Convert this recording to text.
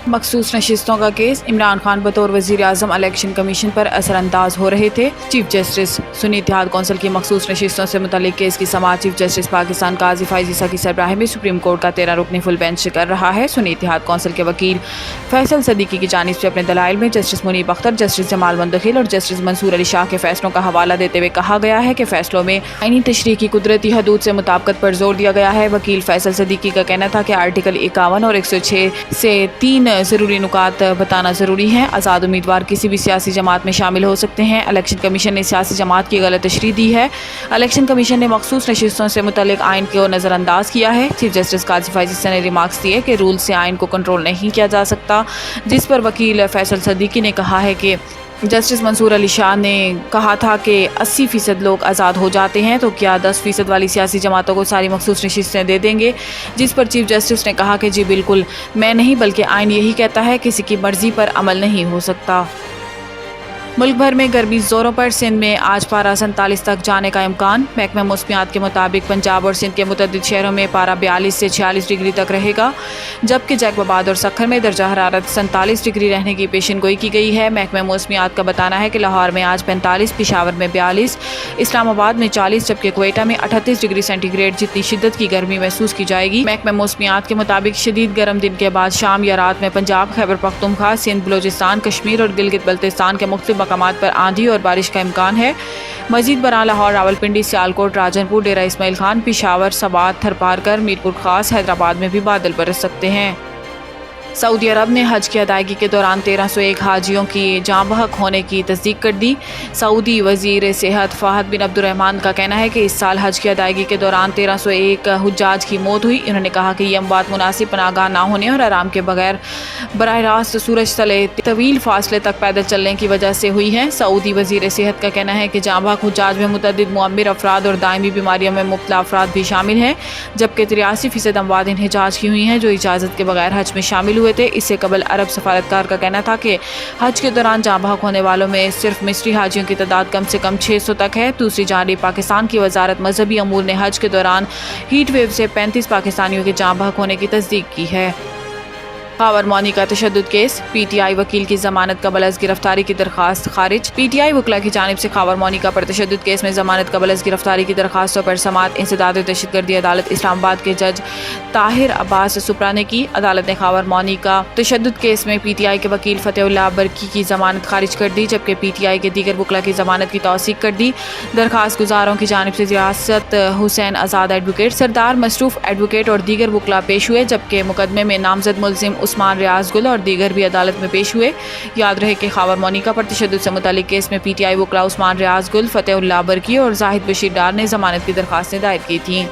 मखसूस नशिस्तों का केस। इमरान खान बतौर वज़ीर आज़म इलेक्शन कमीशन पर असरअंदाज हो रहे थे। चीफ जस्टिस सुन्नी इत्तेहाद कौंसिल की मखसूस नशिस्तों से मुतल्लिक केस की समाअत चीफ जस्टिस पाकिस्तान काजी फ़ाइज़ ईसा की सरबराही में सुप्रीम कोर्ट का 13 रुकनी फुल बेंच कर रहा है। सुन्नी इत्तेहाद कौंसिल के वकील फैसल सदीकी की जानिब से अपने दलाइल में जस्टिस मुनीब अख्तर, जस्टिस जमाल मुंतखिल और जस्टिस मंसूर अली शाह के फैसलों का हवाला देते हुए कहा गया है कि फैसलों में आईनी तशरीह की कुदरती हदूद से मुताबिकत पर जोर दिया गया है। वकील फैसल सदीकी का कहना था कि आर्टिकल 51 और 106 से 3 ज़रूरी नुकात बताना ज़रूरी है। आज़ाद उम्मीदवार किसी भी सियासी जमात में शामिल हो सकते हैं। इलेक्शन कमीशन ने सियासी जमात की गलत तशरीह दी है। इलेक्शन कमीशन ने मखसूस नशिस्तों से मुतल्लिक आइन को नज़रअंदाज किया है। चीफ जस्टिस काजी फ़ाइज़ ईसा ने रिमार्क्स दिए कि रूल से आइन को कंट्रोल नहीं किया जा सकता, जिस पर वकील फैसल सदीकी ने कहा है कि जस्टिस मंसूर अली शाह ने कहा था कि 80% लोग आज़ाद हो जाते हैं तो क्या 10% वाली सियासी जमातों को सारी मखसूस नशिस्तें दे देंगे, जिस पर चीफ जस्टिस ने कहा कि जी बिल्कुल, मैं नहीं बल्कि आइन यही कहता है, किसी की मर्जी पर अमल नहीं हो सकता। मुल्क भर में गर्मी ज़ोरों पर। सिंध में आज पारा 47 तक जाने का इम्कान। महकमा मौसमियात के मुताबिक पंजाब और सिंध के मुतअद्दिद शहरों में पारा 42 से 46 डिग्री तक रहेगा, जबकि जैकबाबाद और सखर में दर्जा हरारत 47 डिग्री रहने की पेशन गोई की गई है। महकमा मौसमियात का बताना है कि लाहौर में आज 45, पेशावर में 42, इस्लामाबाद में 40, जबकि क्वेटा में 38 डिग्री सेंटीग्रेड जितनी शिद्दत की गर्मी महसूस की जाएगी। महकमा मौसमियात के मुताबिक शदीद गर्म दिन के बाद शाम या रात में पंजाब, खैबर पख्तूनख्वा, सिंध, बलोचिस्तान, कश्मीर और गिलगित बल्तिस्तान के मुख्तलिफ मकामात पर आंधी और बारिश का इम्कान है। मजीद बरां लाहौर, रावलपिंडी, सियालकोट, राजनपुर, डेरा इस्माइल खान, पेशावर, सवात, थरपारकर, मीरपुर खास, हैदराबाद में भी बादल बरस सकते हैं। सऊदी अरब ने हज की अदायगी के दौरान 1301 हाजियों की जाँ बहक होने की तस्दीक कर दी। सऊदी वज़ीर सेहत फ़हद बिन अब्दुर्रहमान का कहना है कि इस साल हज की अदायगी के दौरान 1301 हुज्जाज की मौत हुई। इन्होंने कहा कि ये अमवात मुनासिब पनाहगाह ना होने और आराम के बगैर बराह रास्त सूरज तले तवील फासले तक पैदल चलने की वजह से हुई है। सऊदी वज़ीर सेहत का कहना है कि जाँ बहक हुज्जाज में मुतअद्दिद मुअम्मिर अफराद और दायमी बीमारियों में मुब्तला अफराद भी शामिल हैं, जबकि 83% अमवात इन्हिजाज की हुई हैं जो इजाज़त के बगैर हज में शामिल हुए थे। इससे कबल अरब सफारतकार का कहना था कि हज के दौरान जाँ बहक होने वालों में सिर्फ मिस्री हाजियों की तादाद कम से कम 600 तक है। दूसरी जानिब पाकिस्तान की वजारत मजहबी अमूर ने हज के दौरान हीट वेव से 35 पाकिस्तानियों के जाँ बहक होने की तस्दीक की है। खावर मौनी का तशद्दुद केस। पीटीआई वकील की जमानत कबल अज़ गिरफ्तारी की दरखास्त खारिज। पीटीआई वकला की जानिब से खावर मौनी का परतशद्दुद केस में जमानत कबल अज़ गिरफ्तारी की दरखास्तों पर समाअत इंसदाद दहशतगर्दी अदालत इस्लामाबाद के जज ताहिर अब्बास सुपरा ने की। अदालत ने खावर मौनी का तशद्दुद केस में पीटीआई के वकील फतेहुल्लाह बरकी की जमानत खारिज कर दी, जबकि पीटीआई के दीगर वकला की जमानत की तौसीक कर दी। दरखास्त गुजारों की जानिब से रियासत हुसैन आज़ाद एडवोकेट, सरदार मसरूफ एडवोकेट और दीगर वकला पेश हुए, जबकि मुकदमे में नामजद मुलजिम उस्मान रियाज गुल और दीगर भी अदालत में पेश हुए। याद रहे कि खावर मौनी का परतशद्दुद से मुतालिक केस में पीटीआई वकला उस्मान रियाज गुल, फतेहुल्लाह बरकी और जाहिद बशीर डार ने जमानत की दरखास्तें दायर की थीं।